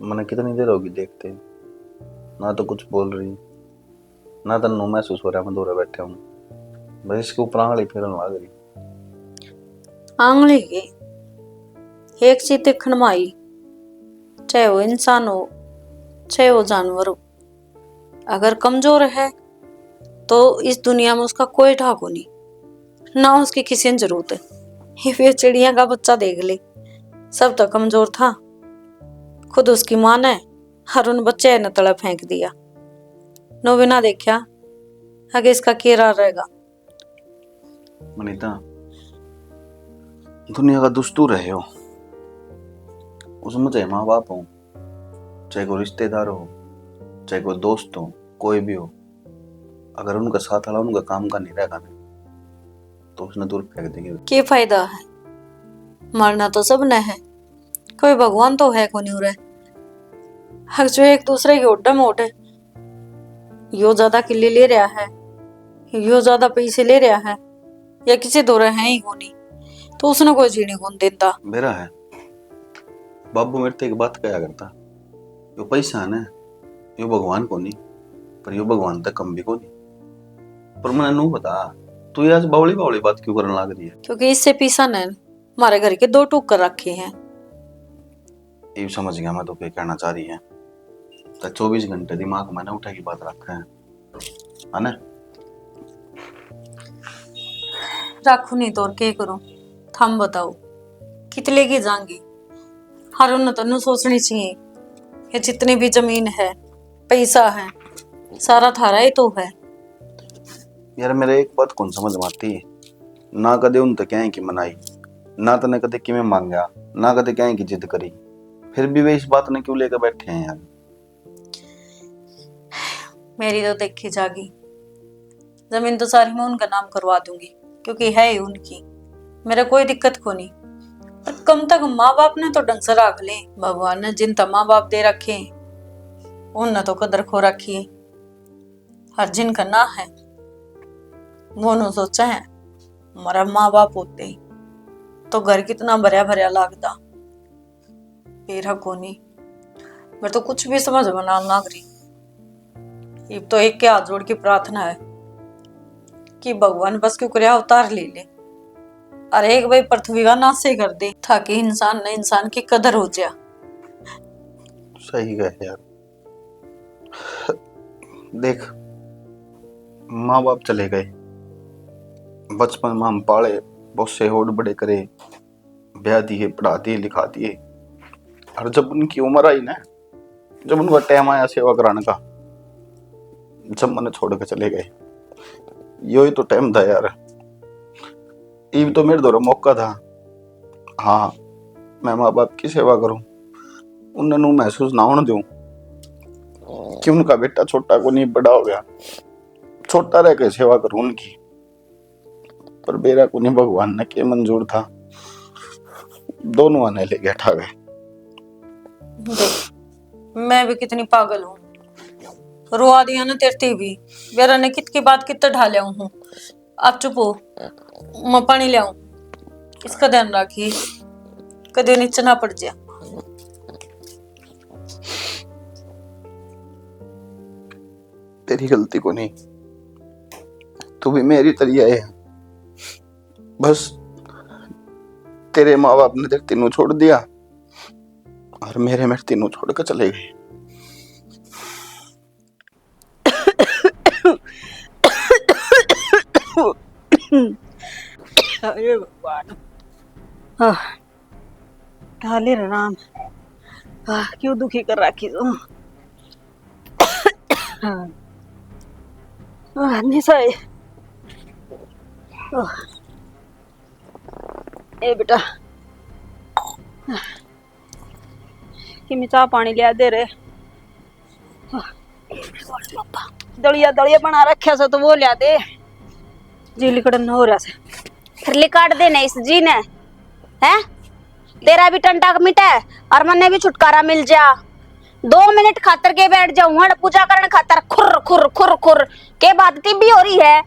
मैंने कितनी देर होगी देखते, ना तो कुछ बोल रही, ना तन्नू महसूस हो रहा मैं दूर बैठे हूँ। बस इसके ऊपर आंगली फेरन लग रही। आंगली की एक चीज देखने में आई, चाहे वो इंसान हो चाहे वो जानवर हो, अगर कमजोर है तो इस दुनिया में उसका कोई ठाकुर नहीं, ना उसकी किसी ने जरूरत है। ये फिर चिड़िया का बच्चा देख ले, सब तो कमजोर था, खुद उसकी मां ने और उन बच्चे ने तड़प फेंक दिया। नो बिना देखा आगे इसका केरा रहेगा। मनीता, दुनिया का दुस्तूर है हो, उसमें चाहे माँ बाप हो, चाहे कोई रिश्तेदार हो, चाहे कोई दोस्त हो, कोई भी हो, अगर उनका साथ वाला उनका काम का नहीं रहेगा ना तो उसने दूर फेंक देंगे। क्या फायदा है, मरना तो सब ने है, कोई भगवान तो है को नहीं रहे। हर जो एक दूसरे की ओटे में ओटे, यो ज्यादा किले ले रहा है, यो ज्यादा पैसे ले रहा है, या किसी दो रहे हैं ही को नहीं, तो उसने कोई जीने कौन देता। मेरा है बाबू मेरे से एक बात कहा करता, यो पैसा है ना, यो भगवान को नहीं, पर यो भगवान तक कम भी को नहीं। पर मैंने नू बता, तू ये आज बावली बावली बात क्यों करने लग रही है? क्योंकि इससे पीसा ने हमारे घर के दो टूक कर रखे हैं। ये समझ गया मैं तो क्या कहना चाह रही है। तो 24 घंटे दिमाग मैंने उठा की बात रखा है ना? रखू नहीं तो और क्या करूं, थम बताओ कितने की जाएंगी। हर उन तनु सोचनी चाहिए, ये जितनी भी जमीन है पैसा है सारा थारा ही तो है। यार मेरे एक बात कौन समझ में आती है, ना कदे उन तक क्या की मनाई, ना तने कदे कि मैं मांगा, ना कदे क्या की जिद करी, फिर भी वे इस बात ने क्यों लेकर बैठे हैं यार? मेरी तो देखी जागी, जमीन तो सारी मैं उनका नाम करवा दूंगी, क्योंकि है ही उनकी, मेरा कोई दिक्कत को नहीं। पर कम तक माँ बाप ने तो ढंग से रख ले, भगवान ने जिन माँ बाप दे रखे उनने तो कदर खो रखी है। हर जिन का ना है वो न सोचा है हमारा माँ बाप होते ही तो घर कितना भरिया भरिया लागता। मेरा को नहीं, मेरे तो कुछ भी समझ में ना लग रही। ये तो एक के हाथ जोड़ की प्रार्थना है कि भगवान बस क्यों करे अवतार ले ले, और एक भाई पृथ्वी का नाश ही कर दे, ताकि इंसान ने इंसान की कदर हो जाए। सही गए यार। देख, माँ बाप चले गए, बचपन में हम पाले, बहुत से होड़ बड़े करे, ब्याह दिए, पढ़ा दिए, लिखा दिए, और जब उनकी उम्र आई ना, जब उनका टाइम आया सेवा कराने का, जब मैंने छोड़ के चले गए, यो ही तो टाइम था यार। ये तो मेरे द्वारा मौका था, हाँ मैं माँ बाप की सेवा करूं, उन्हें महसूस ना होने दूं कि उनका बेटा छोटा को नहीं बड़ा हो गया, छोटा रह के सेवा करूं उनकी। पर बेरा को नहीं भगवान ने के मंजूर था, दोनों आने ले गए ठा गए। मैं भी कितनी पागल हूँ, रोआ दिया ना तेरती भी, बेरा ने कित की बात कितना ढालिया हूँ। आप चुप हो, मैं पानी ले आऊं, इसका ध्यान रखिए कदे नीचे ना पड़ जाए। तेरी गलती को नहीं, तू भी मेरी तरिया है, बस तेरे माँ बाप ने तेरे तीनों छोड़ दिया और मेरे तीनों छोड़ कर चले गए। अरे भगवान, ढाले राम, क्यों दुखी कर रखी तुम। ए बेटा कि चाह पानी लिया दे रहे, दलिया दलिया बना रखा से तो वो लिया दे, जी लिकड़न हो रहा से। फिर लिकाट देने इस जी ने है, तेरा भी टंटा मिटा है और मन्ने भी छुटकारा मिल जा। 2 मिनट खातर के बैठ जाऊं, पूजा करने खातर खुर खुर खुर खुर के बात भी हो रही है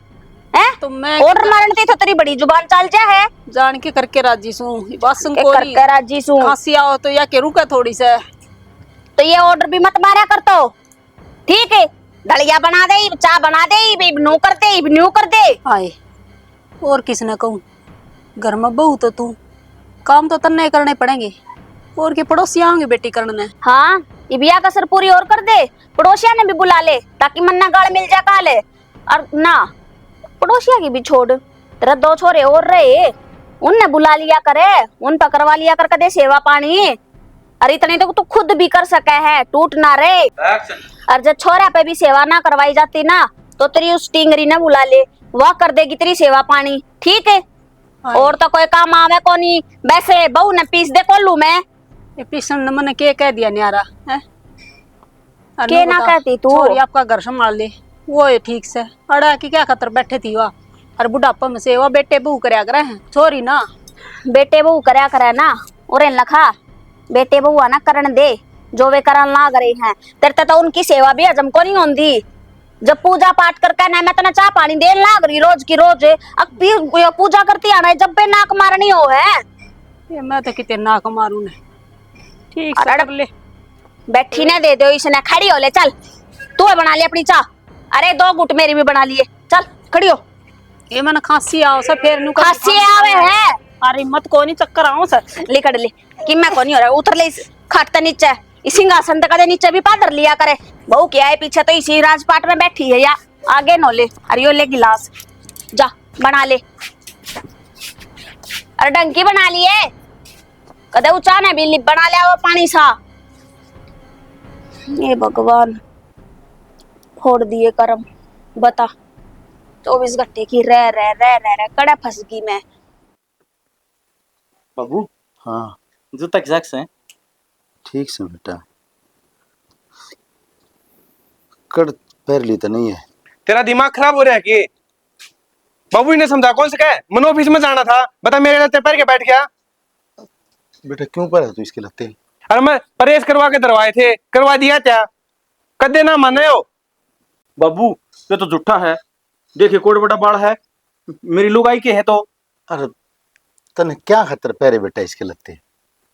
तो मैं ऑर्डर मारने तो तेरी बड़ी जुबान चल जा है, जान के करके राजी सू, बस करके राजी सू। खांसी आओ तो या के रुका थोड़ी से, तो ये ऑर्डर भी मत मारा कर तो, ठीक है? दलिया बना दे, चाय बना दे, न्यू कर दे, न्यू कर दे। आए और किसने कहूँ, घर में बहू तो तू, काम तो तन्ने करने पड़ेंगे, और के पड़ोसी आएंगे बेटी करने। हाँ, ये बिया कसर पूरी और कर दे, पड़ोसिया ने भी बुला ले ताकि मन्ना गाड़ मिल जा काले। और ना पड़ोसिया की भी छोड़, तेरा 2 छोरे और रहे, उनने बुला लिया करे, उन पर करवा लिया कर कदे सेवा पानी। अरे इतने तो तू खुद भी कर सके है, टूट ना रे। और जब छोरा पे भी सेवा ना करवाई जाती ना, तो तेरी उस टिंगरी ने बुला ले, वह कर देगी तेरी सेवा पानी, ठीक है? और तो कोई काम आवे को नहीं। वैसे बहू ने पीस दे कोल्लू में। ये पिसन ने मने के कह दिया न्यारा है? के ना कहती तू? छोरी आपका घर संभाल ले, वो है ठीक से। अड़ा की क्या खतर बैठे थी वह, और बुढ़ापा में से वो बेटे बहू करया करे हैं, छोरी ना। बेटे बहू करया करे ना, और लखा बेटे बहू ना करन दे जो वे करन ना करे हैं। तेरे तो उनकी सेवा भी हजम को नहीं होती। जब पूजा पाठ करके ना मैं तना चाह पानी देन लाग रही रोज की रोज, अब पूजा करती आना जब पे नाक मारनी हो है। ये मैं तो कितने नाक मारू ने, ठीक से कर ले। बैठी ने दे दो इसने, खड़ी हो ले चल, तू बना ले अपनी चाह। अरे 2 गुट मेरी भी बना लिए, चल खड़ी हो। ये मैंने खांसी आओ सर फिर नु खांसी आवे है। अरे मत को नहीं चक्कर आओ सर लेकर ले कि मैं को नहीं हो रहा, उतर ले इस खाट नीचे, इस सिंहासन तक दे नीचे भी पादर लिया करे। बहू क्या है पीछे तो इसी राजपाट में बैठी है, या आगे नो ले। अरे यो ले गिलास, जा बना ले। अरे डंकी बना लिए, कदे ऊंचा ने भी बना लिया वो पानी सा। ये भगवान फोड़ दिए करम, बता 24 घंटे की रह रह रह रह रह कड़ा फंस गई मैं। बाबू हाँ जूता एग्जैक्ट से ठीक से बेटा, कड़ पैर ली तो नहीं है। तेरा दिमाग खराब हो रहा है कि? बाबू ने समझा कौन से कहे, मन ऑफिस में जाना था, बता मेरे लत्ते पैर के बैठ गया। बेटा क्यों पर है तू इसके लगते? अरे मैं परहेज करवा के दरवाए थे, करवा दिया क्या? कदे ना माने हो। बाबू ये तो झूठा है, देखिए कोट बड़ा बाल है, मेरी लुगाई के है तो। अरे तने क्या खतर पैरे बेटा इसके लगते?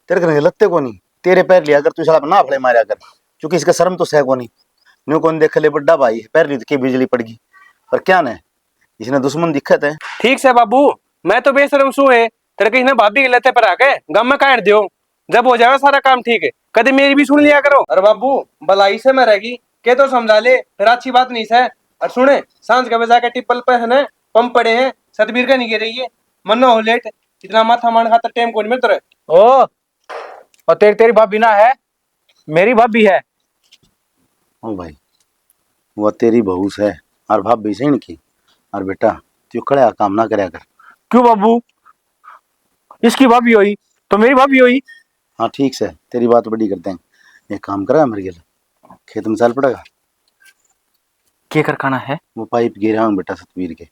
तेरे कने लगते को नहीं, तेरे पैर लिया अगर तू साला ना फड़े मारा कर, क्योंकि इसका शर्म तो सह को नहीं। न्यू कौन देख ले बड्डा भाई पैर ली तो के बिजली पड़ गई, पर क्या ने इसने दुश्मन दिक्कत है। ठीक से बाबू, मैं तो बेशरम सू है, तेरे कहीं ना भाभी के लत्ते पर आके गम में काट दियो, जब हो जाएगा सारा काम ठीक है। कदे मेरी भी सुन लिया करो। अरे बाबू भलाई से मैं रहेगी के तो समझा ले, फिर अच्छी बात नहीं है। और सुने सांझ के बजा के टिप्पल पे है ना पंप पड़े हैं, सतबीर का नहीं गिर रही है, मन हो लेट इतना माथा मान खातर टेम कौन में तुरे। ओ और तेरी भाभी ना है, मेरी भाभी है। ओ भाई वो तेरी बहू है और भाभी से इनकी, और बेटा तू खड़ा काम ना करया कर। क्यों बाबू, इसकी भाभी हुई तो मेरी भाभी हुई। हाँ ठीक से तेरी बात बड़ी करते हैं। एक काम करा मेरे गिल खेत में चल पड़ेगा, क्या कर खाना है? वो पाइप गिरा हूँ बेटा सतबीर के,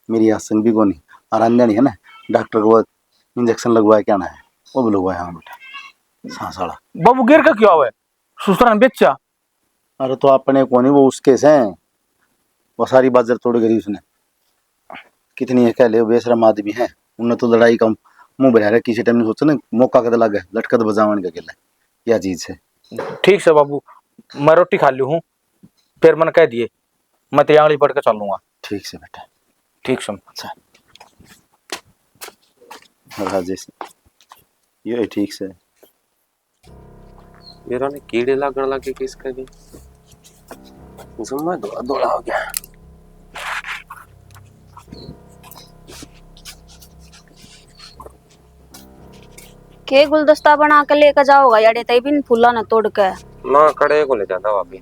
मेरी आसन भी को नहीं, और अंजनी है ना डॉक्टर को इंजेक्शन लगवाया क्या ना है, वो भी लगवाया हूँ बेटा सांसाड़ा। बाबू गिर का क्यों है, सुसरा बेचा। अरे तो अपने को नहीं, वो उसके से वो सारी बाजार तोड़ गई उसने। कितनी है कह ले, बेशरम आदमी है, उन्हें तो लड़ाई का मुंह बढ़ा रहा, किसी टाइम ने सोचा ना मौका कद लगे लटकत बजावन का केला क्या चीज है। ठीक से बाबू, मैं रोटी खा ली हूँ, फिर मन कह दिए मैं तेरी आंगली पढ़ के चलूंगा। ठीक से बेटा, ठीक से। अच्छा राजेश ये ठीक से। मेरा ने कीड़े लागण लगे कि इसका भी जम्मा दौड़ा दौड़ा हो गया। के गुलदस्ता बना के लेकर जाओगा यारे, तई भी फूला न तोड़ के ना कड़े को ले जाता वापी,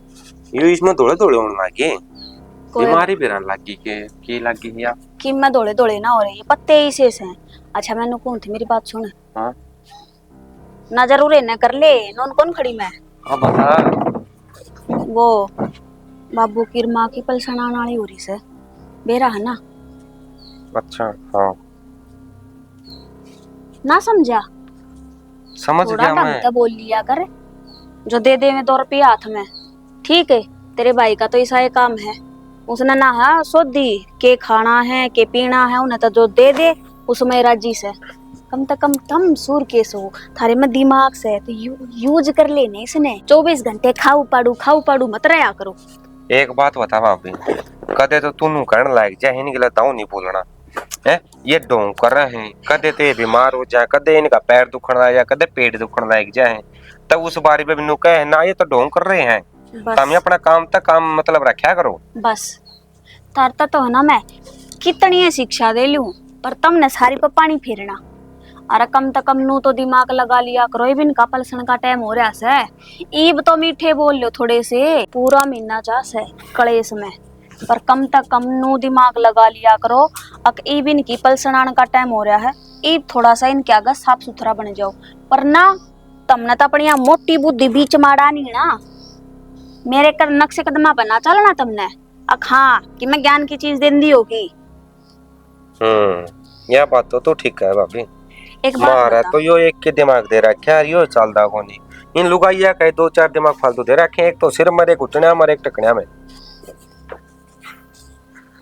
यू इसमें थोड़े थोड़े होने लगे, बीमारी भी रहने लगी के की लगी है या कि मैं दौड़े दौड़े ना हो रही, पत्ते ही शेष हैं। अच्छा मैंने कौन थी, मेरी बात सुन। हाँ ना जरूर है ना कर ले, नौन कौन खड़ी मैं। हाँ बता। वो बाबू की माँ की पलसना नाली हो रही से बेरा है ना। अच्छा हाँ ना समझा, समझ थोड़ा गया ढंग मैं। का बोल लिया कर, जो दे दे में 2 रुपये हाथ में, ठीक है? तेरे भाई का तो ऐसा ही काम है, उसने ना है सोधी के खाना है के पीना है, उन्हें तो जो दे दे उसमें राजी से। कम से कम तुम सूर के सो थारे में दिमाग से तो यूज कर लेने इसने 24 घंटे खाऊ पाड़ू मत रहा करो। एक बात बता भाभी, कदे तो तू कहने लायक जा ही नहीं गला ताऊ नहीं बोलना है। ये ढोंग कर रहे हैं, कदे ते बीमार हो जाए, कदे इनका पैर दुखण लग जाए, कदे पेट दुखण लायक जाए, तब उस बारे में भी कहे ना ये तो ढोंग कर रहे हैं। तुम अपना काम तक काम मतलब रखा करो बस। तारता तो है ना मैं कितनी शिक्षा दे लूं पर तुमने सारी पे पानी फेरना। अरे कम तो कम नू तो दिमाग लगा लिया करो। ये बिन का पलसन का टाइम हो रहा है। ईब तो मीठे बोल लो थोड़े से, पूरा महीना चास है कलेस में, पर कम तक कम नू दिमाग लगा लिया करो। अक ईब इनकी पलसनान का टाइम हो रहा है, ईब थोड़ा सा इनके आगे साफ सुथरा बन जाओ। पर ना तुमने तो अपनी मोटी बुद्धि बीच मारा नहीं ना, मेरे कर नक्शे कदमा बना चलना तुमने। अक हाँ कि मैं ज्ञान की चीज देंदी होगी। यह बात तो ठीक है भाभी। एक बात मारा बता। तो यो एक के दिमाग दे रखा है, यो चलदा कोनी। इन लुगाइया कहे 2-4 दिमाग फालतू दे रखे, एक तो सिर मरे घुटने मरे एक टकनिया में।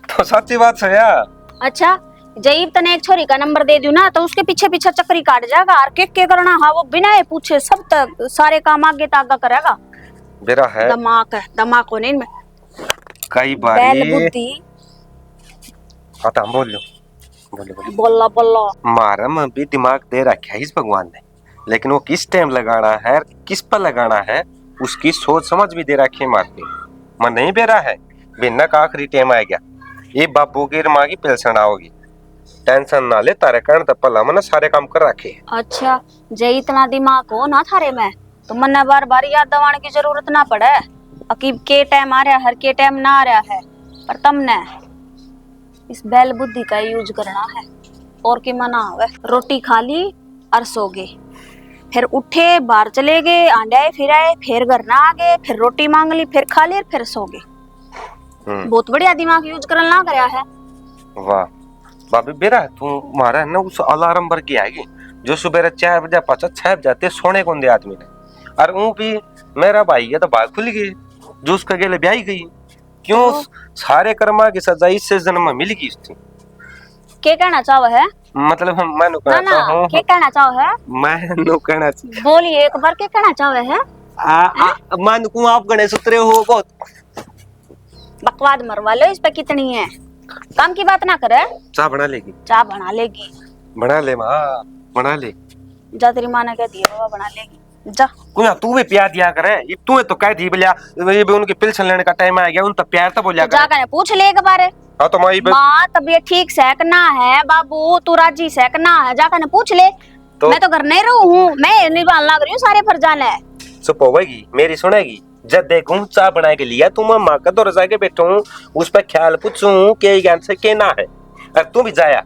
तो सच्ची बात है यार। अच्छा जईब तने एक छोरी का नंबर दे दूं ना तो उसके पीछे पीछे चक्री काट जाएगा और के करना। हाँ वो बिना ये पूछे सब तक सारे काम आगे तागा करेगा। बेरा है दमाक होने में कई बैल बारी। बुद्धि। हाँ तो हम बोलो बोलो बोला बोला मारा में भी दिमाग दे रखा है इस भगवान ने, लेकिन वो किस टाइम लगाना है, किस पर लगाना है, उसकी सोच समझ भी दे रखी है। मारती मन नहीं बेरा है बिना का आखिरी टाइम आ गया। ये बाबू की माँ की पेंशन आओगी, टेंशन ना ले, तारे कारण तो पला मैंने सारे काम कर रखे। अच्छा जय इतना दिमाग हो ना थारे में तो मन्ने बार बार याद दिलाने की जरूरत ना पड़े। अकीब के टाइम आ रहा हर के टाइम ना आ रहा है, पर तुमने इस बैल बुद्धि का यूज करना है। और की मना है रोटी खा ली और सो गए, फिर उठे बाहर चले गए, आंडे फिर आए, फिर घर ना आ गए, फिर रोटी मांग ली, फिर खा ली, फिर सो गए। बहुत बढ़िया दिमाग यूज करना ना कराया है। वाह भाभी बेरा तू मारा है ना उस अलार्म पर की आएगी जो सुबह 4 बजे 5-6 जाते सोने को दे आदमी ने। और वो भी मेरा भाई है तो बात खुल गई जो उसका गेले ब्याही गई। क्यों सारे कर्मा की सजा इससे जन्म में मिल गई उसकी। के कहना चाहो है? मतलब मैं नु ना कहना ना हूं के कहना चाहो है? मैं नु कहना बोलिए एक बार के कहना चाहो है? मान को आप गणेश उतरे हो बहुत बकवाद मरवा लो इस पे कितनी है। काम की बात ना करे। चाय बना लेगी, चाय बना लेगी। बना ले माँ बना ले। जा तेरी माँ ने कह दिया बाबा बना लेगी जा। कुया तू भी प्यार दिया करे, ये तू तो कह दी बोलिया ये भी उनकी पिल्सन लेने का टाइम आ गया उन तो प्यार तो बोलिया तो जा कर पूछ ले एक बार। हाँ तो माई माँ तबीयत ठीक से ना है बाबू, तू राजी से ना है, जाकर पूछ ले। तो मैं तो घर नहीं रहूं हूँ, मैं निभान लग रही हूँ सारे फरजान है। चुप होगी मेरी सुनेगी। जब देखूं चाय बना के लिया तू मैं माँ का दौर जाके बैठू उस पर ख्याल पूछूं के ज्ञान से के ना है। और तू भी जाया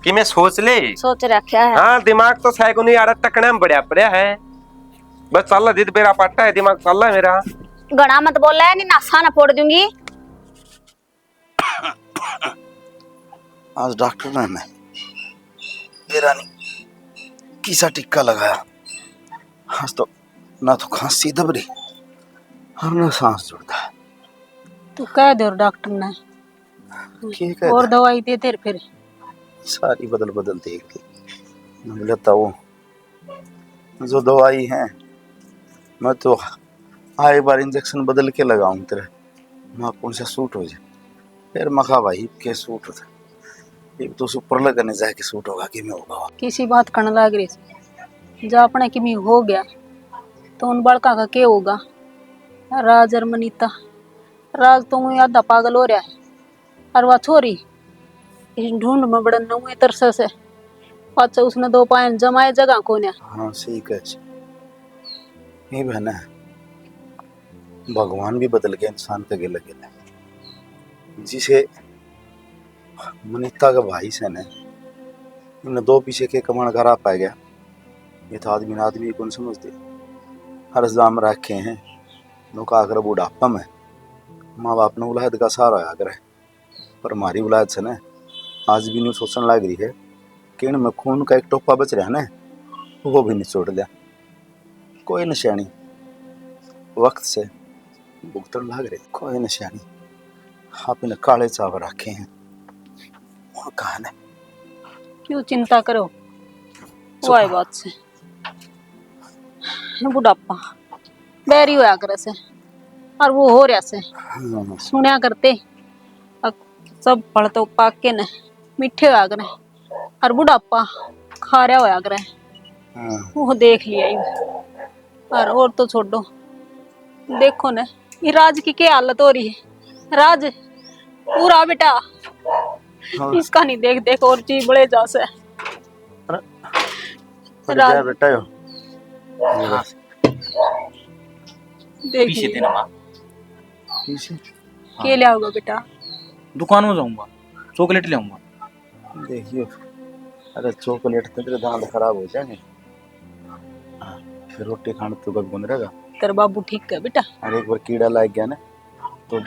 कि मैं सोच ले सोच रखा है। हाँ दिमाग तो सही को नहीं आ रहा, टकना में बढ़िया पड़िया है। बस चल दीद बेरा पाटा है दिमाग चल है मेरा। गणा मत बोल है नहीं नासा ना फोड़ दूंगी। आज डॉक्टर ने मेरा नहीं किसा टिक्का लगाया। आज तो ना तो खांसी दब रही और ना सांस जुड़ता है। तो कह दो डॉक्टर ने ठीक है और दवाई दे दे फिर। सारी बदल बदल देख ली मिलता वो जो दवाई है मैं तो आए बार इंजेक्शन बदल के लगाऊं तेरे माँ कौन सा सूट हो जाए। फिर मखा भाई के सूट होता एक तो सुपर लगने जाके सूट होगा कि मैं होगा किसी बात करने लग रही जो अपने किमी हो गया तो उन बड़का का क्या होगा। राज और मनीता राज तो मुझे आधा पागल हो रहा है और वह छोरी इस ढूंढ में बड़न हुए तरसे से अच्छा उसने 2 पायन जमाए जगह को ने। हाँ सही कह ये बहना है भगवान भी बदल गया इंसान के गिले गिले जिसे मनीता का भाई से ने इन 2 पीछे के कमण करा पा गया। ये तो आदमी कौन समझते हर जाम रखे हैं लोग आकर बुढ़ापा में माँ बाप ने उलाद का सहारा आया करे पर हमारी उलाद से ना आज भी नहीं सोचने लग रही है कि इनमें खून का एक टोपा बच रहा है ना वो भी नहीं छोड़ लिया। कोई निशानी वक्त से भुगतन लग रही कोई निशानी आप इन्हें काले चावल रखे हैं कहा ने क्यों चिंता करो वही बात से बुढ़ापा बैरी होया करे से और वो हो रहा से सुनया करते अब सब फल तो पाके ने मीठे होया करे और बुढ़ापा खारा होया करे वो देख लिया ही। और तो छोड़ो, देखो ना ये राज की क्या हालत हो रही है। राज पूरा बेटा इसका नहीं देख देख और चीज बड़े जा से क्या बेटा यो पीछे देखिए देना माँ, पीछे के लिया होगा बेटा। दुकान में जाऊंगा, चॉकलेट ले आऊंगा। देखियो, अरे चॉकलेट तो तेरे दांत खराब हो जाएंगे। हाँ, फिर रोटी खाने तो कभी बंद रहेगा। तेरा बाबू ठीक है बेटा। अरे एक बार कीड़ा लग गया ना तो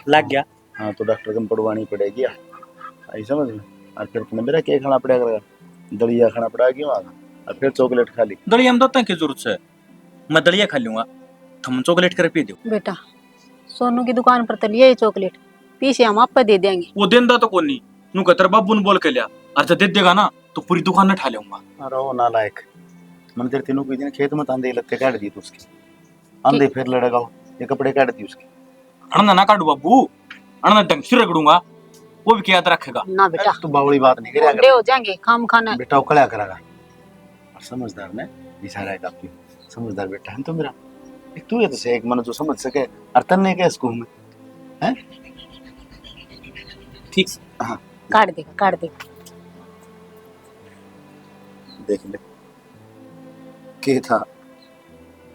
लग गया। हाँ तो डॉक्टर को पड़वानी पड़ेगी आई समझ में। और फिर तुम्हें मेरा क्या खाना पड़ेगा, दलिया खाना पड़ेगा वहाँ और फिर चॉकलेट खा ली। दलिया में तो की जरूरत है, मैं दलिया खा लूंगा, तुम चॉकलेट कर पी दो। बेटा सोनू की दुकान पर तो लिए ये चॉकलेट, पीछे हम आपको दे देंगे। वो देंदा तो कोई नहीं, नू कहता बाबू ने बोल के लिया, और जब दे देगा ना तो पूरी दुकान ने ठा लूंगा। अरे वो नालायक, मैंने तेरे तीनों की दिन खेत में आंधे लत्ते काट दी उसकी, आंधे फिर लड़ेगा ये कपड़े काट दी उसके। अणना ना काटू बाबू, अणना ढंग से रगड़ूंगा, वो भी क्या याद रखेगा। ना बेटा तू बावड़ी बात नहीं बड़े करेगा हो जाएंगे काम खाना। बेटा, वो कड़ा करेगा। और समझदार ने इशारा है काफी समझदार बेटा है तो मेरा। एक तू है तो से एक मन जो समझ सके और तन्ने के इसको में हैं। ठीक हाँ काट दे काट दे। देख ले के था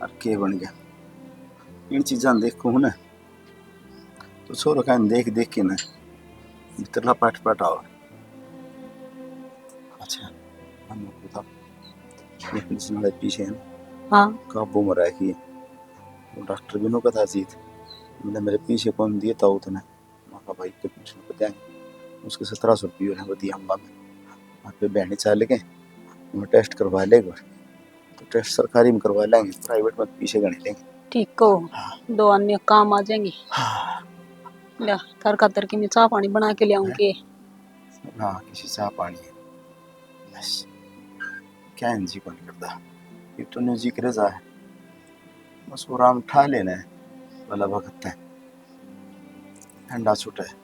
और के बन गया। इन चीजा देखो ना तो छोरो का देख देख के ना भीतरला पाठ पाठ आओ। अच्छा हम को था ये पुलिस वाले पीछे है ना। हाँ काबू में रखी वो डॉक्टर भी नो कथा जीत मतलब मेरे पीछे कौन दिए था उतने माँ भाई के पीछे को देंगे उसके 1700 रुपये है बदी हम में वहाँ पे बहनी चाल के वो टेस्ट करवा लेगा तो टेस्ट सरकारी में करवा लेंगे प्राइवेट में पीछे गणे लेंगे। ठीक हो, दो अन्य काम आ जाएंगे। ले कर खातर की मैं चाय पानी बना के ले आऊंगी। हाँ किसी चाह पानी है बस क्या जी को नहीं करता ये तो ने जी करे जा है बस वो राम ठा लेना है वाला वक्त है ठंडा छूटा है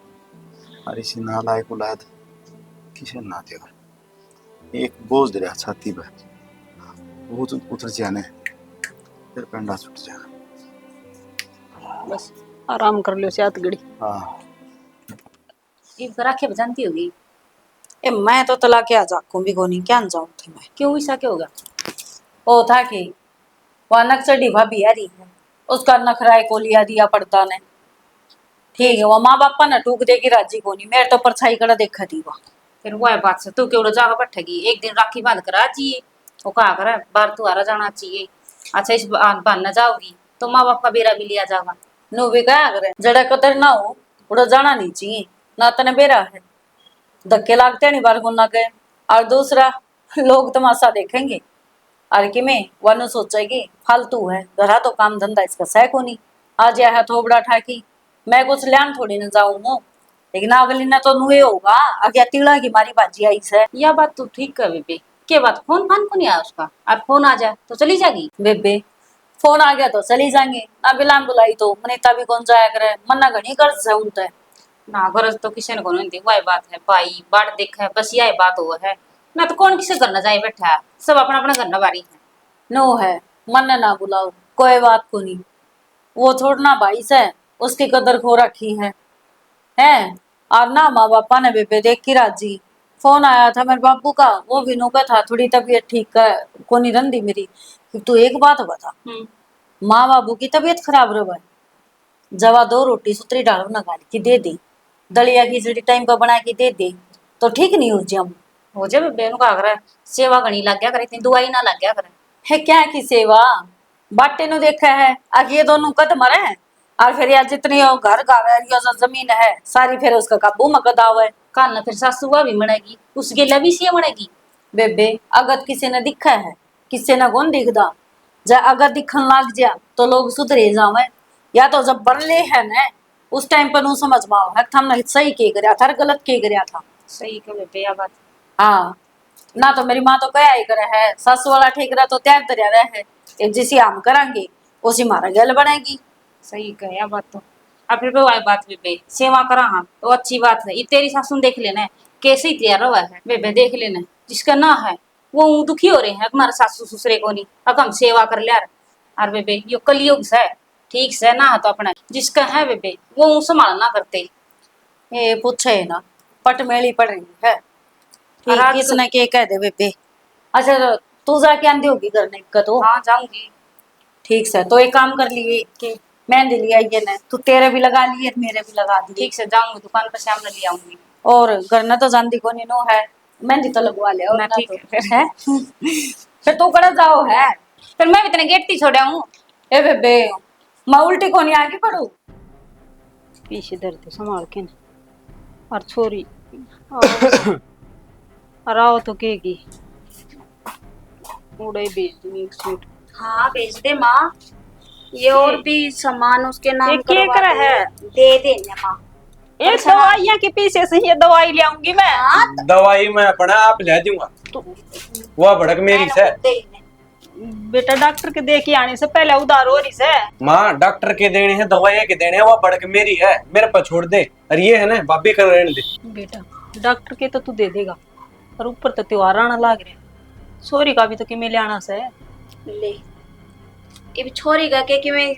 और इसी नालायक औलाद किसे ना देगा एक बोझ दे रहा छाती पे वो तो उतर जाने फिर पंडा छूट जाएगा। बस आराम कर लो सात घड़ी। हाँ ये राखे बजानती होगी। ए मैं तो तला के आ जाकूं भी कोनी क्या जाऊं थी मैं। क्यों ऐसा क्या होगा। ओ था कि वहाँ नक्सली भाभी आ रही है उसका नखराए को लिया दिया पड़ता ने। ठीक है वो माँ बापा ना टूक देगी राजी को नहीं मेरे तो परछाई कड़ा देखा थी वो। फिर वो है बात से तू क्यों जागा बैठेगी। एक दिन राखी बांध कर आ चाहिए वो कहा करे बाहर तू आ जाना चाहिए। अच्छा इस बांधना जाओगी तो माँ बाप का बेरा भी लिया जाएगा। नो भी क्या करे जड़ा कतर ना हो उड़ा जाना नहीं चाहिए ना तने बेरा है धक्के लागते नहीं बार गुना के। और दूसरा लोग तमाशा देखेंगे और कि मैं वनु सोचेगी फालतू है घरा तो काम धंधा इसका सह को नहीं आज यह है थोबड़ा ठाकी मैं कुछ ल्यान थोड़ी न जाऊं लेकिन अगली ने तो नुए होगा आगे तिला की मारी बाजी आई से। यह बात तू ठीक कर बेबे के बात फोन फान को नहीं आया उसका। अब फोन आ जाए तो चली जाएगी। बेबे फोन आ गया तो चली जाएंगे ना बिलान बुलाई तो मनीता भी कौन जाया करे मन्ना घनी कर से उनते ना गरज तो किसी ने को नहीं वही बात है भाई बाट देखा है बस यही बात हुआ है ना तो कौन किसे करना जाए बैठा है सब अपना अपना करना बारी है। नो है मन ना बुलाओ कोई बात को नहीं वो छोड़ना भाई से उसकी कदर खो रखी है और ना माँ बापा ने बेबे देख की राजी। फोन आया था मेरे बाबू का वो विनू का था थोड़ी तबीयत ठीक है को नहीं रंदी मेरी। तू एक बात बता माँ बाबू की तबीयत खराब रहा जवा 2 रोटी सुतरी डालो ना गाली की दे दे दलिया खिचड़ी टाइम पर बना के दे दे तो ठीक नहीं हो जाऊं हो जाए बेनू का आग्रह सेवा घनी लग गया करे इतनी दवाई ना लग गया करे है क्या की सेवा बाटे नु देखा है आगे ये दोनों कद मरे हैं और फिर यार जितनी हो घर गावे जो जमीन है सारी फिर उसका काबू में कदाव है कल ना फिर सासुआ भी मनेगी उसके लिए भी सी मनेगी। बेबे अगर किसी ने दिखा है किसी ने कौन दिखदा जा अगर दिखन लग जा तो लोग सुधरे जावे या तो जब बरले है ना उस टाइम पर नु समझ में आओ है हमने सही के करया था गलत के करया था। सही के बेबे यह बात हाँ ना तो मेरी माँ तो कया ही करे है, सासू वाला ठेकरा तो त्याग दरिया रहे है, एक जैसी हम करांगे उसी मारा गल बनेगी। सही कहे बात तो। अब फिर वो बात बेबे सेवा करा हम तो अच्छी बात है। ये तेरी सासू देख लेना कैसे ही तैयार हुआ है बेबे, देख लेना जिसका ना है वो ऊं दुखी हो रहे हैं हमारे सासू ससुरे को नहीं, अब हम सेवा कर लिया। और बेबे यो कलयुग से ठीक से ना तो अपना जिसका है बेबे वो ऊं संभाल ना करते। ये पूछे ना पट मेली पड़ रही है, और आज किसने के कह दे बेबे। अच्छा तो तू जाके आंधी होगी करने का तो। हाँ जाऊंगी। ठीक से तो एक काम कर लिए कि मेहंदी लिया ये न तू तेरे भी लगा लिए मेरे भी लगा दिए। ठीक से जाऊंगी दुकान पर शाम में ले आऊंगी। और करना तो जानती को नहीं नो है, मेहंदी तो लगवा ले और ना ना ठीक तो है फिर। है फिर तू कड़ा जाओ है। फिर मैं भी इतने गेट ही छोड़ा हूँ। ए बेबे मैं उल्टी को नहीं आगे पड़ू। पीछे दर्द संभाल के ना। और छोरी और आओ तो केगी उड़े भेज दूंगी एक सूट। हाँ भेज दे माँ, ये और भी सामान उसके नाम ये क्या करवा करा दे। है? दे देना माँ। ये दवाइयाँ के पीछे से ये दवाई ले आऊंगी मैं। हाँ दवाई मैं अपना आप ले दूंगा, वह भड़क मेरी से। दे दे। बेटा डॉक्टर के दे के आने से पहले उधार हो रही से। माँ डॉक्टर के देने हैं, दवाइयाँ के देने हैं, वह भड़क मेरी है, मेरे पर छोड़ दे। और ये है ना भाभी कर रहने दे। बेटा डॉक्टर के तो तू दे देगा और ऊपर तो त्योहार आना लाग रहे, सोरी का भी तो किमें ले आना से। ले ये छोरी का के मैं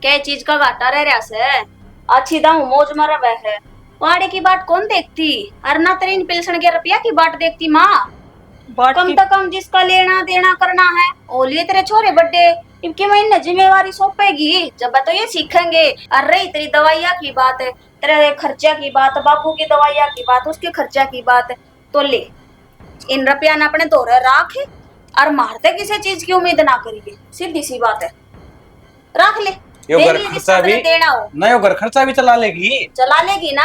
क्या चीज का घाटा रह रहा से। अच्छी दाऊ मौज मरा वह है, वाड़े की बात कौन देखती। अरना तरीन पिलसन के रुपया की बात देखती माँ। बाट कम की तो कम जिसका लेना देना करना है ओ लिए तेरे छोरे बड्डे इनके महीने जिम्मेवारी सौंपेगी जब तो ये सीखेंगे। और रही तेरी दवाइयाँ की बात है, तेरे खर्चा की बात, बापू की दवाइयाँ की बात, उसके खर्चा की बात, तो ले इन रुपया न अपने दौरे राख और मारते किसी चीज की उम्मीद ना करिए, सीधी सी बात है। रख ले यो दे घर दी खर्चा जिसका भी तेरे देना हो नयो घर खर्चा भी चला लेगी। चला लेगी ना।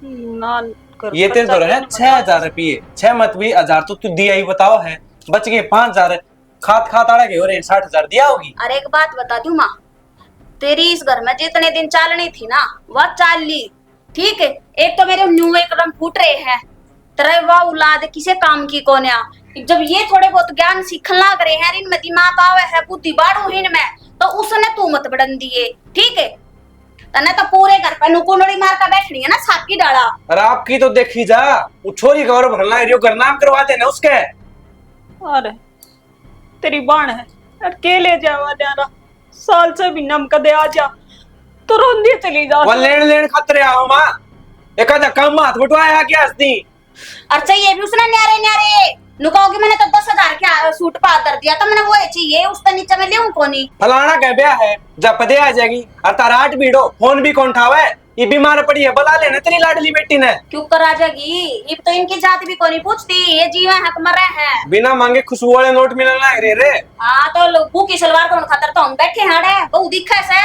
ना कर ये तेरे तो रहे 6,000 रुपये, 6 मत भी 1000 तो तू दिया ही बताओ है, बच गए 5,000। खात खात आड़े के हो रहे 60,000 दिया होगी। और एक बात बता दूं माँ, तेरी इस घर में जितने दिन चालनी थी ना वह चाल ली, ठीक है। एक तो मेरे न्यू एकदम फूट रहे हैं, तेरे वाह औलाद किसे काम की कोन्या। जब ये थोड़े बहुत ज्ञान सीखने लग रहे हैं, इनमें दिमाग आवे है, बुद्धि बाढ़ू इनमें, तो उसने तू मत बढ़न दिए, ठीक है। तने तो पूरे घर पे नुकुंडड़ी मार कर बैठनी है ना साकी डाला। और आपकी तो देखी जा, वो छोरी का और भरना है, घर नाम करवा देना उसके। अरे तेरी बाण है और के ले जावा जाना, साल से भी नम कदे आ जा तो रोंदी चली जा। वो लेन लेन खतरे आओ माँ, एक आधा काम हाथ बटवाया क्या हस्ती। और चाहिए भी उसने न्यारे न्यारे नुकाओगी, मैंने तो 10,000 के सूट पा कर दिया तो मैंने वो चाहिए उसका नीचे में ले कोनी। फलाना कह ब्याह है जब पदे आ जाएगी और तारा 8 भीड़ो फोन भी कौन ठावा है, ये बीमार पड़ी है, बुला लेना तेरी लाडली बेटी ने। क्यों कर आ जाएगी, ये तो इनकी जात भी कोनी पूछती, ये जीवा हक मरे हैं। बिना मांगे खुशबू वाले नोट मिलना है रे। हाँ तो भूखी सलवार को खातर तो हम बैठे हाड़े बहु दिखे से।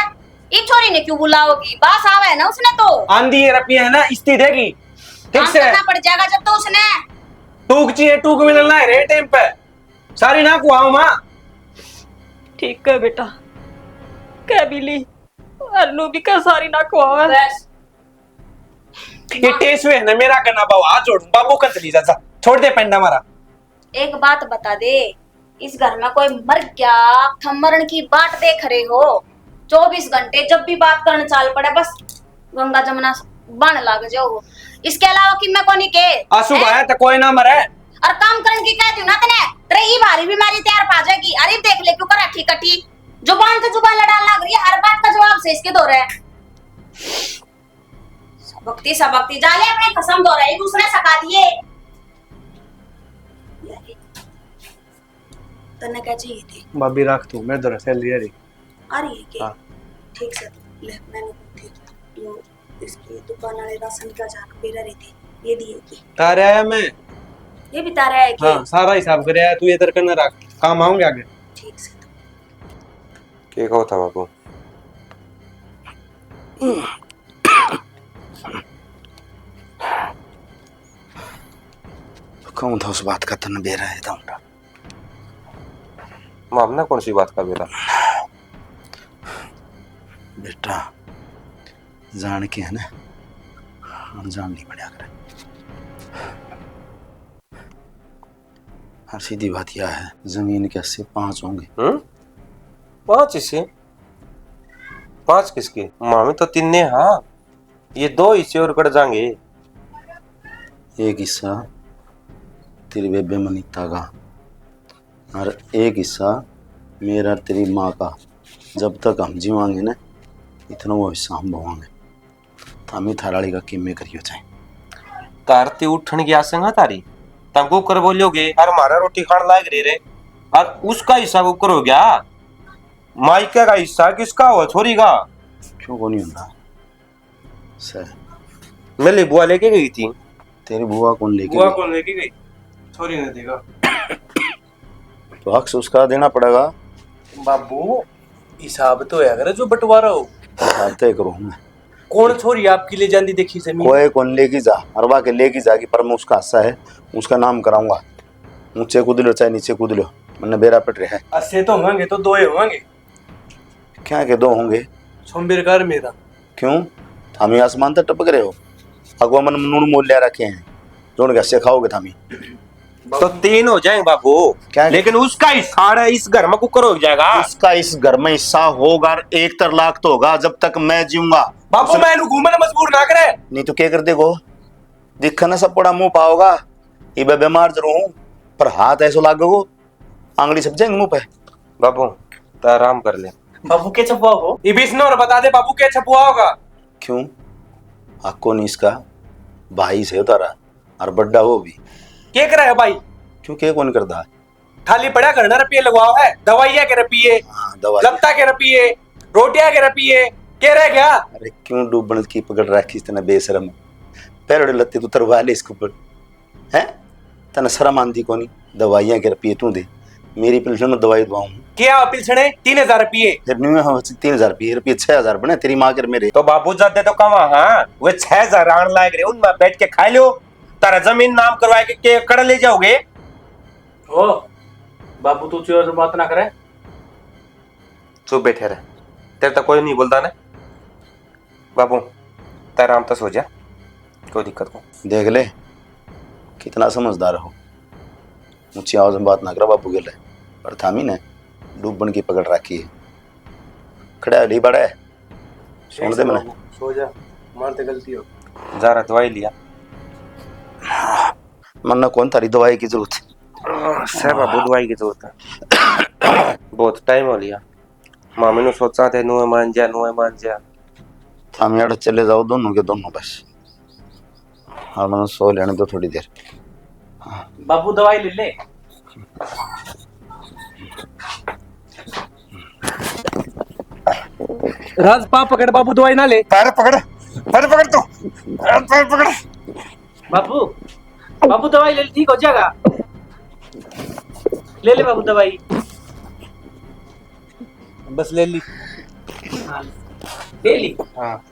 एक छोरी ने क्यों बुलाओगी, बास आवे है ना उसने तो। आंधी ये रपिया है ना इस्ती देगी, ठीक काम से करना पड़ जाएगा जब तो उसने। टूक चाहिए, टूक मिलना है रे टाइम पे, सारी ना कुआओ माँ। ठीक है बेटा, कह भी ली अरनू भी का सारी ना खुआ। बस ये टेस्ट है ना मेरा करना बाबू, हाथ जोड़ बाबू कर चली जा, छोड़ दे पेंडा मारा। एक बात बता दे, इस घर में कोई मर गया थम मरण की बात देख रहे हो, 24 घंटे जब भी बात करने चाल पड़े बस गंगा जमुना बन लग जाओ, इसके अलावा कि मैं कोनी के आंसू बहाया तो कोई ना मरे। और काम करने की कहती हूँ ना तने तेरे ही भारी बीमारी तैयार पा जाएगी। अरे देख ले क्यों करा ठीक कटी जुबान तो जुबान लड़ाने लग रही है, हर बात का जवाब से इसके दो रहे। सबकती जा ले अपने कसम दो रहे दूसरे सका दिए। तने क्या चाहिए थे भाभी रख तू, मैं दर से ले रही। आ रही है के हाँ। ठीक से ले मैंने पूछी यो इसकी दुकान वाले राशन का जाक बेरा रही थी, ये दिए की तारे आया मैं, ये बता रहा है कि हाँ सारा हिसाब करे आया, तू ये इधर करना रख, काम आऊंगे आगे। ठीक से के कहो था बाबू। कौन था उस बात का तन बेरा है था मामना कौन सी बात का बेरा। बेटा जान के है ना, अनजान नहीं बढ़िया करे। हाँ, सीधी बात यह है, जमीन के हिस्से 5 होंगे। 5 हिस्से? 5 किसके? मामी तो 3 ने। हाँ, ये 2 हिस्से और कट जाएंगे। एक हिस्सा तेरी बेबे मनीता का और एक हिस्सा मेरा तेरी माँ का। जब तक हम जीवांगे ना, इतना वो हिस्सा हम भोवांगे। थामी थाराड़ी का किम्मे करियो चाहे। तारती उठन की आशंका तारी तंगू कर बोलोगे और हमारा रोटी खान लायक रे रे, और उसका हिस्सा कुकर हो गया। माइके का हिस्सा किसका हो? छोरी का। क्यों को नहीं होता सर? मेरी बुआ लेके गई थी। तेरी बुआ कौन लेके बुआ गई? कौन लेके गई? छोरी ने देगा। तो हक से उसका देना पड़ेगा। बाबू हिसाब तो है, अगर जो बंटवारा हो। हिसाब तय करो मैं। कौन छोरी आपकी ले जाती देखी जमीन? कोई कौन लेगी जा, अरबा के लेगी जागी, पर मैं उसका हिस्सा है, उसका नाम कराऊंगा। ऊंचे कूद लो चाहे नीचे कूद लो, मैंने बेरा पट रहा है। अस्से तो होंगे तो 2 होंगे। क्या के 2 होंगे? सोमबीरकार मेरा। क्यों? थामी आसमान तक टपक रहे हो? अगवा मन नून मोल ले रखे हैं, जोड़ के खाओगे थामी। तो 3 हो जाएंगे बाबू। क्या? लेकिन उसका हिस्सा इस घर में कुकर हो जाएगा। उसका इस घर में हिस्सा होगा, 1 तरलाक तो होगा जब तक मैं जीऊंगा। बाबू मैं घूमने मजबूर ना करे। नहीं तो क्या कर देगो? दिखा ना सब पड़ा मुंह पाओगा। ये बीमार जरूर हूं, पर हाथ ऐसा लागो आंगली सब जाएंगे मुंह पे। बाबू तो आराम कर ले। बाबू के छपुआ हो? ये बीस नौ बता दे बाबू के छपुआ होगा। क्यों? आपको नहीं, इसका भाई से उतारा और बड्डा वो भी। क्या कर रहा है भाई? क्यों क्या कौन करता है? खाली पड़ा करना रुपये लगवाओ है, दवाइयाँ के रुपये, हाँ, दवाई। लत्ता के रुपये, रोटियां के रुपये, क्या रह गया? अरे क्यों डूबन की पकड़ रखी इतना बेशरम? पैरोड़े लत्ते तू तरवा ले इसके ऊपर है। तना शर्म आंदी कोनी? दवाइयाँ के रुपये तू दे, मेरी पेंशन में दवाई दवाऊं। क्या पिलसने? 3000 रुपये। फिर नहीं में 3000 रुपये 6000 बने तेरी माँ के मेरे। तो बाबू जाते तो कमा। हाँ, वे 6000 आन लायक रहे, उनमें बैठ के खा लो। तारा जमीन नाम करवा के कड़ ले जाओगे। ओ बाबू तू चोर से बात ना करे। चुप बैठे रहे, तेरे तो कोई नहीं बोलता ना। बाबू तेरा आराम तो सो जा, कोई दिक्कत को। देख ले कितना समझदार हो। ऊंची आवाज में बात ना करो बाबू गेले, पर थामी ने डूबन की पकड़ रखी है। खड़ा ढी बड़ा है, सुन दे मैंने। सो जा, मानते गलती हो। जा रहा दवाई लिया। मन्ना कौन थारी दवाई की जरूरत है? सर बाबू दवाई की जरूरत है। बहुत टाइम हो लिया। मामी ने सोचा थे नुए मान जा। थामी अड़ चले जाओ दोनों के दोनों बस। हाँ मैंने सो लेने दो थोड़ी देर। बाबू दवाई ले ले। राज पा पकड़ बाबू, दवाई ना ले। पैर पकड़ तो, पैर पकड़। बाबू बाबू दवाई ले, ठीक हो जाएगा। ले ले बाबू दवाई, बस ले ली। हाँ, ले ली। हाँ,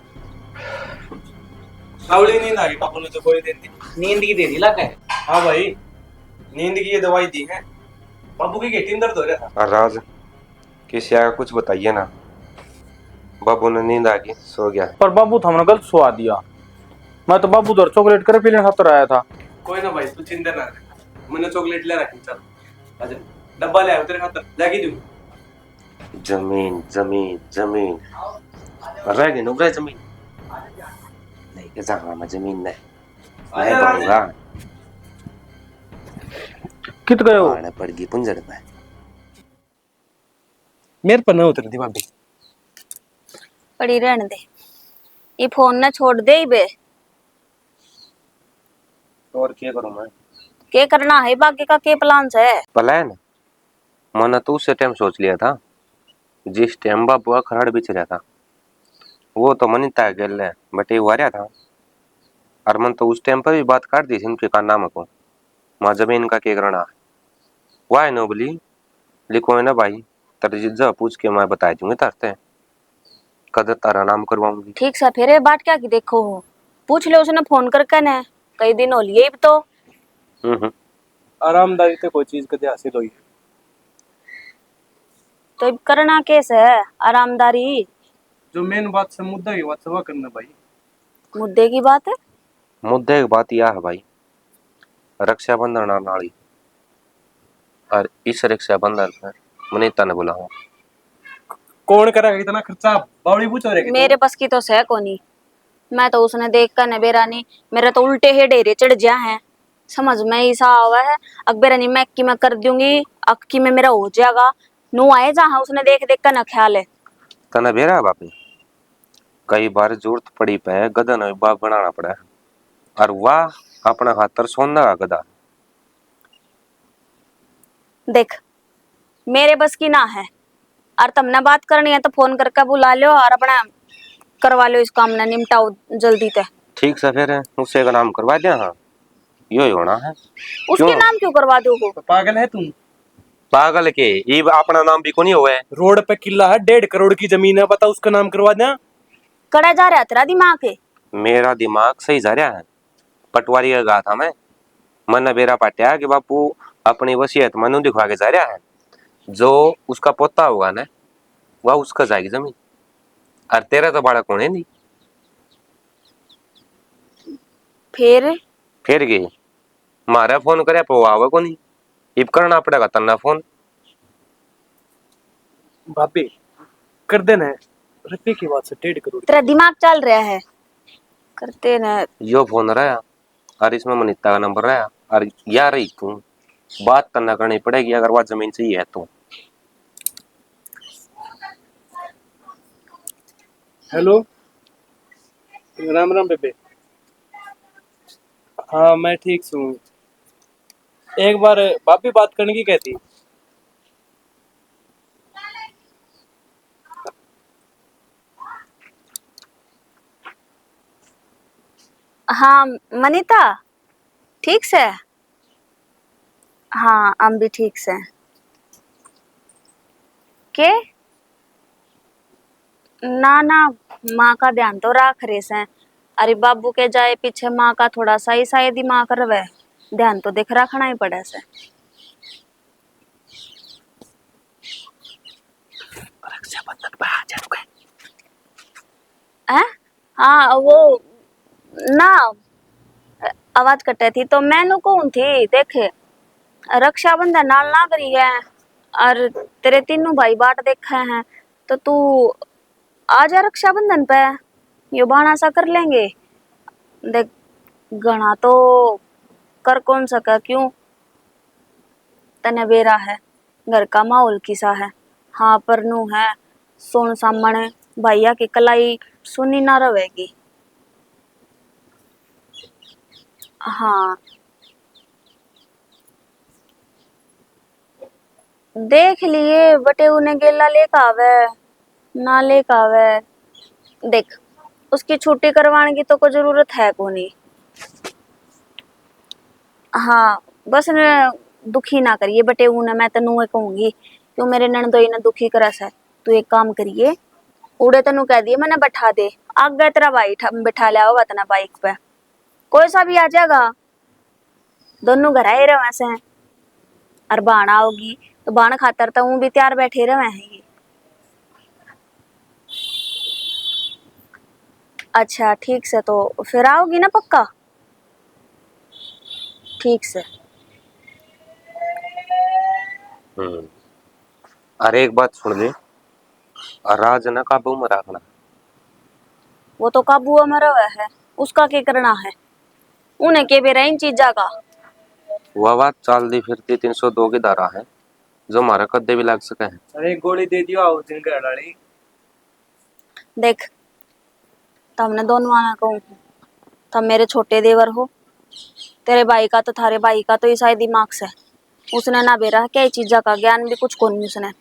कावड़ी नींद आ गई बाबू ने तो कोई दिन दी। नींद की दे दी ला है। हाँ भाई, नींद की ये दवाई दी है। बाबू की घेटी में दर्द हो रहा था। और राज किसी आया कुछ बताइए ना। बाबू ने नींद आ गई, सो गया। पर बाबू हमने गलत सुवा दिया। मैं तो बाबू उधर चॉकलेट करे पीने खातर आया था। कोई ना भाई, तू चिंता ना कर, मैंने चॉकलेट ले रखी। चल आजा, डब्बा ले आया तेरे खातर, जाके दूं। जमीन जमीन जमीन रह गई नुकरा जमीन नहीं के जहाँ में जमीन नहीं बढ़ूंगा। कित गए हो? पहाड़ पड़ गई पुंजड़ में। मेरे पर न उतर दी भाभी। पड़ी रहने दे, ये फोन ना छोड़ दे ही बे। और क्या करूं मैं? के करना है बाकी का, के प्लान है? प्लान मैंने तो उस टाइम सोच लिया था जिस टाइम बाबू खराड़ बिछ रहा था। वो तो मन तय कर ले बट ये वारिया था। और मन तो उस टाइम पर भी बात काट दी थी उनके का नाम को। माँ जमीन का क्या करना है वाह नो बोली लिखो है ना भाई। तेरे जिज्जा पूछ के मैं बता दूंगी तरते कदर तारा नाम करवाऊंगी। ठीक सा फिर ये बात क्या की देखो हो, पूछ ले उसने फोन करके ने, कई दिन हो लिए तो। आरामदारी तो कोई चीज कदे हासिल हुई। तो अब करना कैसे है आरामदारी? जो मेन बात से मुद्दा की बात सवा करना भाई। मुद्दे की बात है? मुद्दे की बात यह है भाई, रक्षाबंधन आने वाली। और इस रिक्शा बंदर पर मनीता ने बुलाओ। कौन करेगा इतना खर्चा? बावड़ी पूछ रहे कि मेरे बस की तो सह को नहीं। मैं तो उसने देख कर नबेरा नहीं, मेरे तो उल्टे ही डेरे चढ़ गया है। समझ में ऐसा आवा है अकबेरा नहीं, मैं की मैं कर दूंगी, अक्की में मेरा हो जाएगा। नू आए जहाँ उसने देख देख कर न ख्याल है। तना बेरा बापी कई बार जरूरत पड़ी पे गधा ने बाप बनाना पड़ा है, और वाह अपना खातर सोना का गधा। देख मेरे बस की ना है, और तुमने बात करनी है तो फोन करके बुला लो और अपना करवा लो, इस काम ने निपटाओ जल्दी ते। ठीक से फिर उससे का नाम करवा दिया। हाँ यो ही होना है। उसके क्यों नाम क्यों करवा दो? तो पागल है तुम? पागल के ये अपना नाम भी को नहीं हुआ है। रोड पे किला है, 1.5 करोड़ की जमीन है, बता उसका नाम करवा दें। कड़ा जा रहा तेरा दिमाग है? मेरा दिमाग सही जा रहा है। पटवारी का गा था मैं, मन बेरा पाट्या कि बापू अपनी वसीयत मनु दिखवा के जा रहा है, जो उसका पोता होगा ना वह उसका जाएगी जमीन, और तेरा तो बड़ा कौन है नहीं। फिर गई मारा फोन करे पवा को नहीं, इब करना पड़ेगा तन्ना फोन। भाभी कर देना है, रुपये की बात से 1.5 करोड़। तेरा दिमाग चल रहा है, करते न। यो फोन रहा और इसमें मनीता का नंबर रहा, और यार ही तू बात करना करनी पड़ेगी अगर वह जमीन चाहिए है तो। हेलो, राम राम बेबे। हाँ मैं ठीक हूँ। एक बार भाभी बात करने की कहती। हाँ मनीता ठीक से? हाँ हम भी ठीक से। के ना ना, माँ का ध्यान तो रख रहे से। अरे बाबू के जाए पीछे माँ का थोड़ा सा ही शायद दिमाग रवे, ध्यान तो देख रखना ही पड़े से। हैं? हाँ वो ना आवाज कटे थी तो मैंने कौन थी देखे, रक्षाबंधन नाल ना करी है और तेरे तीनों भाई बाट देखे हैं, तो तू आ जा रक्षाबंधन पे, यो बहाना सा कर लेंगे। देख घना तो कर कौन सका, क्यों तने बेरा है, घर का माहौल किसा है। हाँ पर नू है सोन सामने भैया की कलाई सुनी ना रहेगी। हाँ देख लिए बटे उन्हें गेला लेकर आवे ना लेकर आवे। देख उसकी छुट्टी करवाने की तो कोई जरूरत है को नहीं। हाँ बस ने दुखी ना करिए बटे उन्हें, मैं तेनू कहूंगी क्यों मेरे ननदोई ने दुखी करा है। तू एक काम करिए, उड़े तेनू कह दिए मैंने बैठा दे, आगे तेरा भाई बिठा लिया होगा तना बाइक पे, कोई सा भी आ जाएगा, दोनों घर आए रहे से। और बाण आओगी तो बाण खातर तो भी तैयार बैठे रहे हैं। अच्छा ठीक से, तो फिर आओगी ना पक्का? ठीक से। अरे एक बात सुन ले, राज न काबू में रखना। वो तो काबू में रहा है, उसका क्या करना है, उन्हें के बेरा इन चीजा का। वह बात चलती फिरती 302 की धारा है जो हमारा कद्दे भी लग सके है। अरे गोली दे दियो आओ दिन घर डाली। देख तुमने दोनों आना कहूँ, तुम मेरे छोटे देवर हो, तेरे भाई का तो थारे भाई का तो ईसाई दिमाग से, उसने ना बेरा क्या चीजा का ज्ञान भी कुछ को नहीं उसने।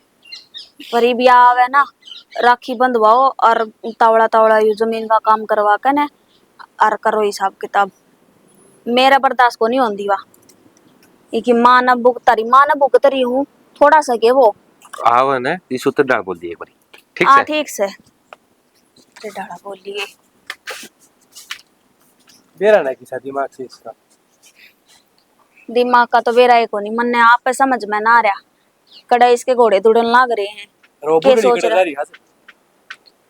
परी भी आवे ना राखी बंधवाओ और तावड़ा तावड़ा यू जमीन का काम करवा के ने और करो हिसाब किताब। मेरा बर्दाश्त को नहीं होती वा कि माँ न भुगत तारी, माँ न भुगत रही हूँ थोड़ा सा के वो आव ने इस उत्तर डाल बोल दिए एक बारी। ठीक हाँ है ठीक से तेरे डाला बोलिए। बेरा ना किसा दिमाग से इसका। दिमाग का तो बेरा ही को नहीं, मन ने आप पे समझ में ना आ रहा, कड़ा इसके घोड़े दुड़न लाग रहे हैं। रोबो के सोच रहा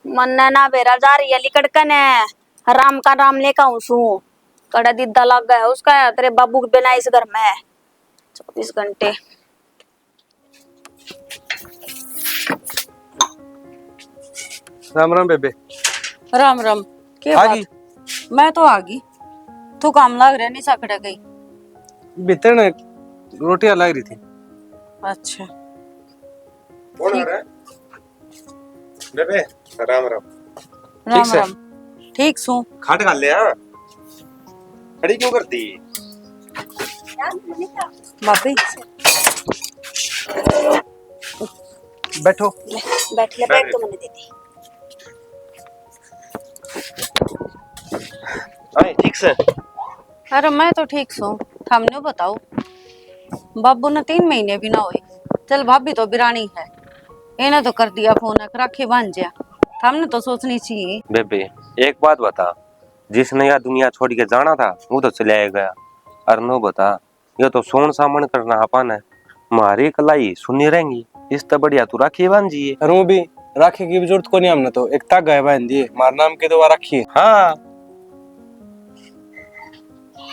मन ने ना बेरा जा रही है लिकड़कन है, राम का राम लेका हूँ सू कड़ा दिद्दा लग गया है उसका, तेरे बाबू के बिना इस घर में है 24 घंटे। राम राम बेबे। राम राम। के आ बात? गई? मैं तो आ गई। तू काम लग रहा नहीं साकड़ा गई। भीतर ने रोटियां लाई रही थी। अच्छा कौन आ रहा है? बेबे राम राम। राम से? राम। ठीक सू। खाट खा ले हाँ। खड़ी क्यों करती? बापी बैठो। बैठ ले, बैग तो मैंने दे दी। आए ठीक से। अरे मैं तो ठीक सू। हमने बताओ बाबू ने 3 महीने भी ना हुए। चल भाभी तो बिरानी है, इन्हें तो कर दिया फोन राखी बांध जा। हमने तो सोचनी चाहिए। बेबे एक बात बता, जिसने यह दुनिया छोड़ के जाना था वो तो चले गया। और नो बता, ये तो सोन सामन करना अपन है। मारी कलाई सुनी रहेंगी, इस तो बढ़िया तू राखी बांध जी। रू भी राखी की भी जरूरत को नहीं, हमने तो एक तागा है बांध दिए। मार नाम के तो राखी है। हाँ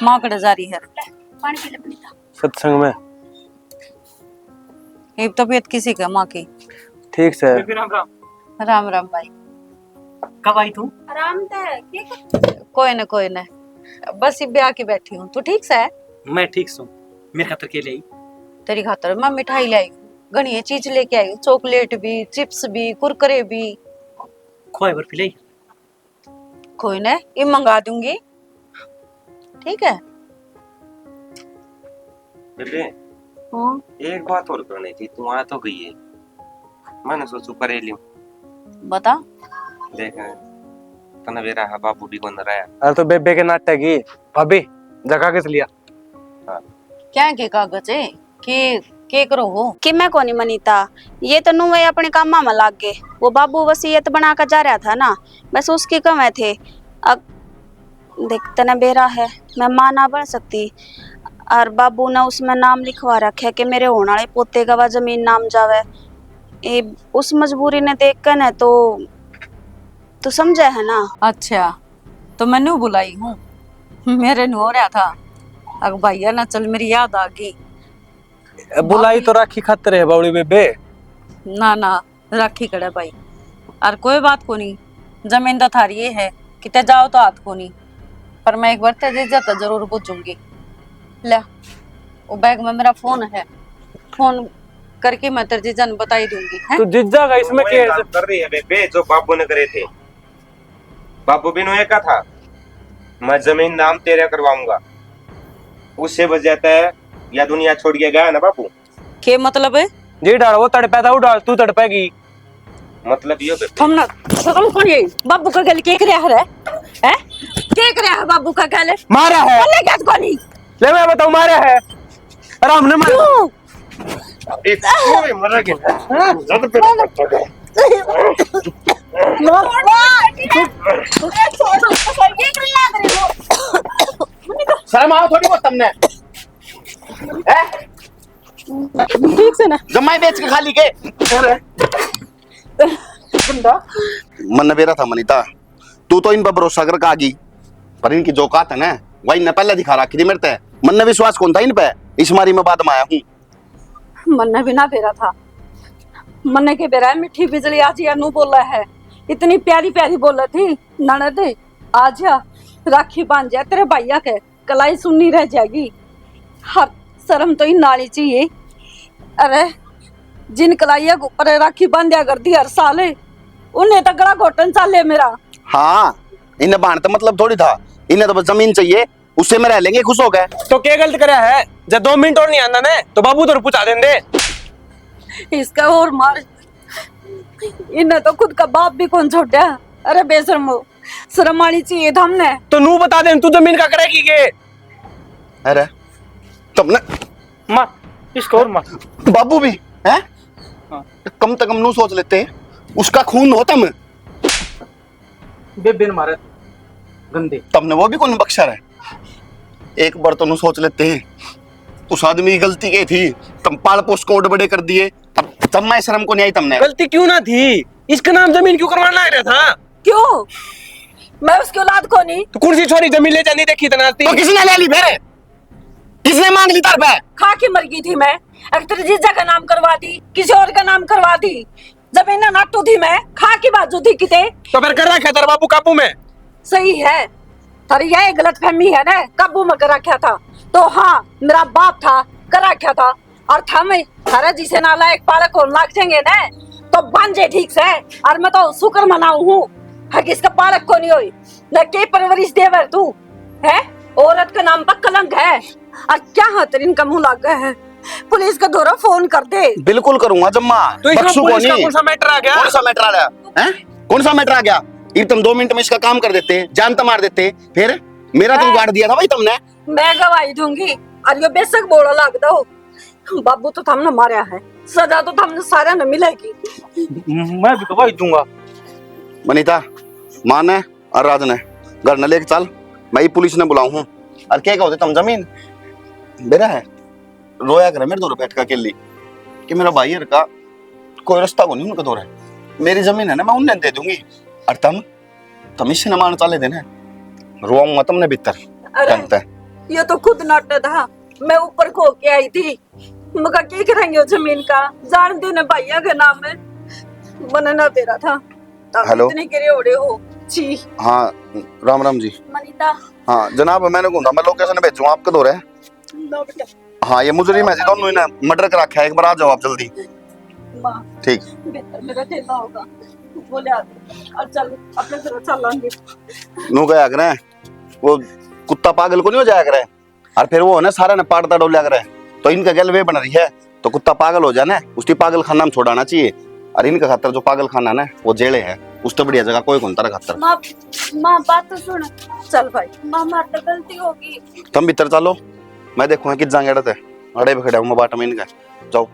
माँ कड़े जारी है पानी पी ले बनीता। सत्संग में एक तबीयत किसी का माँ की। ठीक से। राम राम भाई। कब आई तू? आराम से कोई न बस इब्बे आके बैठी हूँ। तू ठीक से है? मैं ठीक हूँ। मेरे खातर के लिए तेरी खातर मैं मिठाई लाई हूँ, घनी चीज लेके आई हूँ। चॉकलेट भी, चिप्स भी, कुरकुरे भी। खोए बर्फी लाई। कोई न ये मंगा दूंगी, ठीक है? बेबे हाँ एक बात और करनी थी, तू आ तो गई है। मैंने सोचू करे लियो। बता। देख तने वेरा है बाबू भी बन रहा है। अरे तो बेबे के नाटक ही भाभी जगह किस लिया। क्या के कागज है के करो हो? कि मैं कोनी मनीता, ये तो नुए अपने कामा में लाग गए। वो बाबू वसीयत बना कर जा रहा था ना, बस उसकी कम थे। अब देख तना बेरा है, मैं मां ना बन सकती। और बाबू ने उसमें नाम लिखवा रखे कि मेरे होने वाले पोते का वह जमीन नाम जावे। उस मजबूरी ने देख कर न तो समझा है ना। अच्छा तो मैंने बुलाई हूँ, मेरे नु हो रहा था। अब भैया ना चल मेरी याद आ गई। बुलाई तो राखी खातर है बावड़ी बेबे। ना राखी कड़े भाई। और कोई बात को नहीं, जमीन तो थारी ये है किते जाओ तो हाथ को नहीं। पर मैं एक बार तेज जाता जरूर पूछूंगी। ले वो बैग में मेरा फोन है, फोन करके मैं तेरे जीजा ने बताई दूंगी है? तो जिज्जा का इसमें क्या है? कर रही है बेबे जो बाबू ने करे थे। बाबू भी नुए का था, मैं जमीन नाम तेरे करवाऊंगा। उससे वजह है या दुनिया छोड़ के गया ना बाबू। के मतलब है? जी डाल वो तड़पा था, वो डाल तू तड़पेगी। मतलब ये बेबे हम ना सकल कौन ये बाबू का गल के करया है? हैं के करया है बाबू का गल? मारा है। बोले क्या को नहीं? ले मैं बताऊं मारा है। अरे हमने मारा। एक कोई मर गया जद पे शर्म आओ थोड़ी बहुत तुमने। ठीक से ना जमाई बेच के खाली के मन बेरा था मनीता। तू तो इन पर भरोसा कर का आगी, पर इनकी जो औकात है ना वही न पहले दिखा रखी थी मेरे ते। मन ने विश्वास कौन था इन पे, इस मारी में बाद में आया हूँ। मन्ने भी ना बेरा था। मन्ने के बेरा मिठी बिजली आज या नू बोला है, इतनी प्यारी प्यारी बोला थी ननद आज राखी बांध जा तेरे भैया के, कलाई सुननी रह जाएगी। हर शर्म तो ही नाली चाहिए। अरे जिन कलाइया के ऊपर राखी बांधा करती हर साल, उन्हें तो गला घोटन चाले मेरा। हाँ इन्हें बांधते मतलब थोड़ी था, इन्हें तो बस जमीन चाहिए, उससे में रह लेंगे, खुश हो गए। तो क्या गलत कराया है? जब 2 मिनट और नहीं आना ने तो बाबू तो पूछा देंगे। इसका और मार, इन्हें तो खुद का बाप भी कौन छोड़ा। अरे बेशर्मो, शर्म आनी चाहिए था हमने। तो नू बता दे तू जमीन का करेगी के? अरे तुमने माँ इसको और माँ। बाबू भी है, कम से कम नू सोच लेते हैं, उसका खून हो तुम। बेबे ने मारे गंदे। तुमने वो भी कौन बख्शा है। एक बार तो नू सोच लेते हैं, उस आदमी की गलती क्या थी, तुम पाल पोस कोड बड़े कर दिए। तब मैं शर्म को नहीं आई तुमने। गलती क्यों ना थी, इसका नाम जमीन क्यों करवाना है था? क्यों? मैं उसकी औलाद को नहीं। तो कुर्सी छोरी जमीन ले जानी देखी तनाती। तो किसने ले ली फिर, किसने मांग ली तार पे? खा के मर गई थी मैं। अगर तेरे जीजा का नाम करवा दी, किसी और का नाम करवा दी, जमीन ना नाटू थी मैं, खा की बाजू थी किते। तो फिर कर रखा तेरा बाबू काबू में। सही है, थारी यह गलत फहमी है ना, काबू में कर रखा था तो हाँ मेरा बाप था, कर रखा था। और थम थारा जिसे नालायक पालक होने लग जाएंगे ना तो बांझे ठीक से। और मैं तो शुक्र मनाऊ हूँ हर किसका पालक को नहीं हुई न के परवरिश देवर तू है। औरत का नाम पर कलंक है। और क्या हाथरीन का मुंह लग गया है, पुलिस का दौरा फोन कर दे। बिल्कुल करूंगा जम्मा, तो इसमें बख्शू को पुलिस का नहीं। कौन सा मैटर आ गया? कौन सा मैटर आ गया हैं? कौन सा मैटर आ गया? ये तुम 2 मिनट में इसका काम कर देते, जान तो मार देते, फिर मेरा तो गाड़ दिया था भाई तुमने। मैं गवाही दूंगी और ये बेशक बोला लग दो, बाबू तो हमने मारा है, सजा तो हमने सारा न मिलेगी। मैं भी गवाही दूंगा। वनिता, मां ने और राज ने घर न लेके चल, मैं ही पुलिस ने बुलाऊ हूँ। और क्या होते तुम जमीन मेरा है, रोया करे मेरे दो बैठ का अकेली कि मेरा भाई का कोई रास्ता को नहीं, उनका दौर है, मेरी जमीन है ना, मैं उन्हें दे दूंगी। और तुम इससे न मान चाले देने, रोऊंगा तुमने भीतर जानता है। ये तो खुद नाटक था, मैं ऊपर खो के आई थी, मगर क्या करेंगे उस जमीन का, जान देने भैया के नाम में बनना तेरा था। हेलो, इतने गिरे ओढ़े हो जी। हाँ राम राम जी। मनीता, हाँ जनाब, मैंने घूमा, मैं लोकेशन भेजूँ आपका दौर है। लो बेटा। हाँ ये मुजरिम है जी, दोनों ने मर्डर कर रखा है, एक बार आ जाओ आप जल्दी। माँ, ठीक, बेहतर मेरा ठेला होगा, बोले आगे और चल अपने घर चलेंगे। नू क्या करे, वो कुत्ता पागल को नहीं हो जाया करे, और फिर वो है ना सारा ने पाड़ता डोलिया करे, तो इनका गल वे बन रही है, तो कुत्ता पागल हो जाए ना, उसकी पागल खाना में छोड़ाना चाहिए। और इनका खातर जो पागल खाना ना वो जेले है, उससे बढ़िया जगह कोई कौन तारा खातर। माँ बात तो सुन। चल भाई, माँ मार गलती होगी। तुम भीतर चलो, मैं देखूंगा किस जाएंगे अड़े बखड़े हूँ बाट में इनका, जाओ।